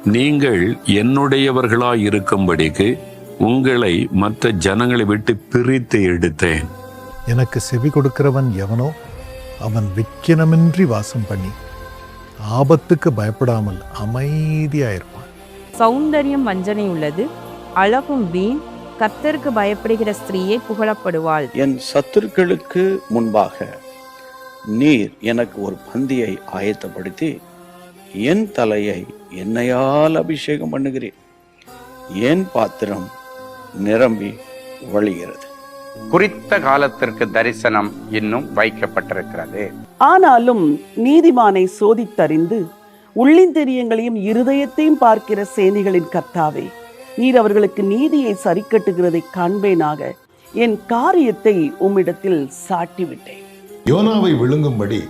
நீங்கள் என்னுடையவர்களாய் இருக்கும்படிக்கு உங்களை மற்ற ஜனங்களை விட்டு பிரித்து எடுத்தேன். எனக்கு செவி கொடுக்கிறவன் எவனோ அவன் விக்கினமின்றி வாசம் பண்ணி ஆபத்துக்கு பயப்படாமல் அமைதியாயிருப்பான். சௌந்தரியம் வஞ்சனை உள்ளது, அழகும் வீண். கர்த்தருக்கு பயப்படுகிற ஸ்திரீயே புகழப்படுவாள். என் சத்துருக்களுக்கு முன்பாக நீர் எனக்கு ஒரு பந்தியை ஆயத்தப்படுத்தி என் தலையை எண்ணெயால் அபிஷேகம் பண்ணுகிறேன். என் பாத்திரம் நிரம்பி வழிகிறது. குறித்த காலத்திற்கு தரிசனம் இன்னும் வைக்கப்பட்டிருக்கிறது. ஆனாலும் நீதிமானை சோதித்தறிந்து உள்ளிந்தெரியங்களையும் இருதயத்தையும் பார்க்கிற சேனைகளின் கர்த்தாவே, நீர் அவர்களுக்கு நீதியை சரி கட்டுகிறதை காண்பேனாக. என் காரியத்தை உம்மிடத்தில் சாட்டிவிட்டேன். யோனாவை விழுங்கும்படி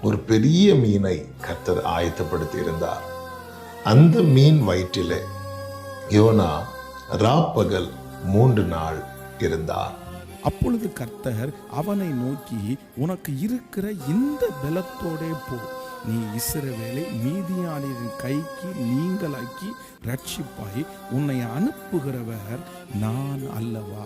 ஒரு பெரிய மீனை கர்த்தர் ஆயத்தப்படுத்தி இருந்தார். அந்த மீன் வயிற்றிலே யோனா ராப்பகல் 3 நாள் இருந்தார். அப்பொழுது கர்த்தர் அவனை நோக்கி, உனக்கு இருக்கிற இந்த பலத்தோடே போ, நீ இஸ்ரவேலை மீதியானியரின் கைக்கு நீங்களாக்கி ரட்சிப்பாய், உன்னை அனுப்புகிறவர் நான் அல்லவா.